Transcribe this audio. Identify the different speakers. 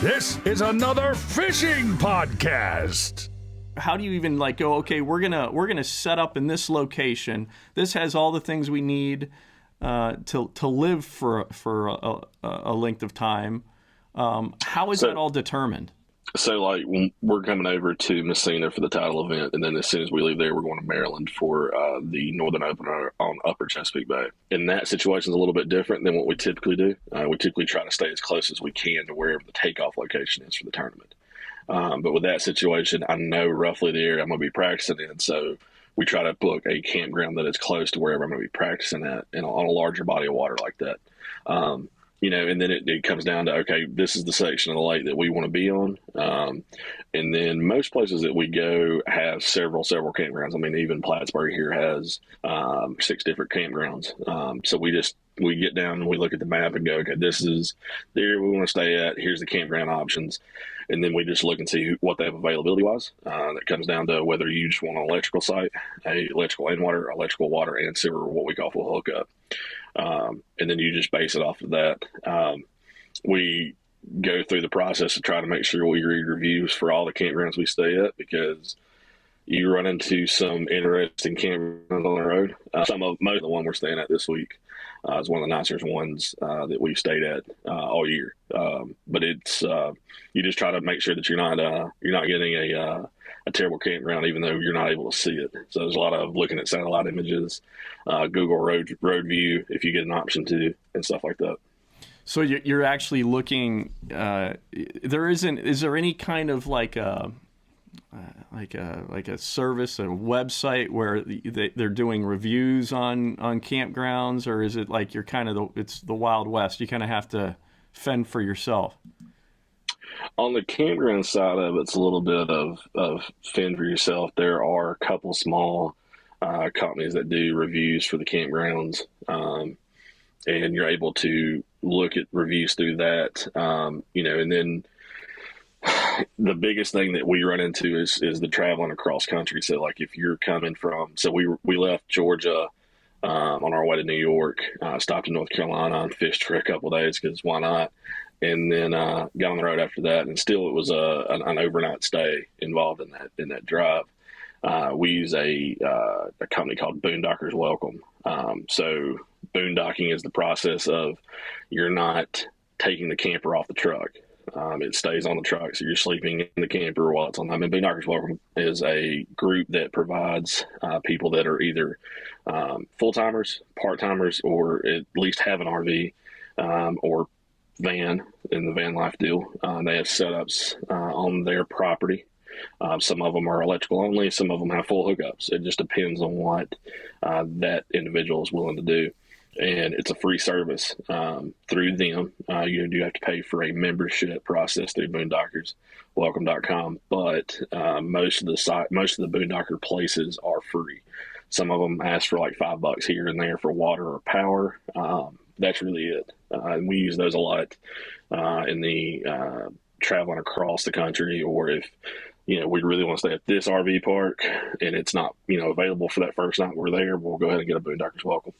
Speaker 1: This is another fishing podcast.
Speaker 2: How do you even go, okay, we're gonna set up in this location. This has all the things we need to live for a length of time. How is that all determined?
Speaker 3: So, when we're coming over to Messina for the title event, and then as soon as we leave there, we're going to Maryland for the Northern Opener on Upper Chesapeake Bay. And that situation is a little bit different than what we typically do. We typically try to stay as close as we can to wherever the takeoff location is for the tournament. But with that situation, I know roughly the area I'm going to be practicing in, so we try to book a campground that is close to wherever I'm going to be practicing at, and on a larger body of water like that. And then it comes down to, okay, this is the section of the lake that we want to be on. And then most places that we go have several campgrounds. I mean, even Plattsburgh here has 6 different campgrounds. So we get down and we look at the map and go, okay, this is the area we want to stay at. Here's the campground options. And then we just look and see what they have availability-wise. That comes down to whether you just want an electrical site, electrical and water, and sewer, what we call full hookup. And then you just base it off of that. We go through the process to try to make sure we read reviews for all the campgrounds we stay at, because you run into some interesting campgrounds on the road. Most of the one we're staying at this week is one of the nicest ones that we've stayed at all year. But it's you just try to make sure that you're not getting a terrible campground, even though you're not able to see it. So there's a lot of looking at satellite images, Google road view if you get an option to, and stuff like that.
Speaker 2: So you're actually looking. Is there any kind of like a service, a website where they're doing reviews on campgrounds, or is it like you're kind of it's the Wild West? You kind of have to fend for yourself.
Speaker 3: On the campground side of it, it's a little bit of fend for yourself. There are a couple small companies that do reviews for the campgrounds, and you're able to look at reviews through that. And then the biggest thing that we run into is the traveling across country. So, if you're coming from, we left Georgia on our way to New York, stopped in North Carolina and fished for a couple of days because why not? And then got on the road after that, and still it was an overnight stay involved in that drive. We use a company called Boondockers Welcome. So boondocking is the process of you're not taking the camper off the truck. It stays on the truck, so you're sleeping in the camper while it's on time. And Boondockers Welcome is a group that provides people that are either full-timers, part-timers, or at least have an RV or van in the van life deal. They have setups on their property. Some of them are electrical only. Some of them have full hookups. It just depends on what that individual is willing to do. And it's a free service through them. You do have to pay for a membership process through boondockerswelcome.com, but most of the Boondocker places are free. Some of them ask for like $5 here and there for water or power. That's really it. And we use those a lot in the traveling across the country, or if we really want to stay at this RV park and it's not available for that first night we're there, we'll go ahead and get a Boondockers Welcome.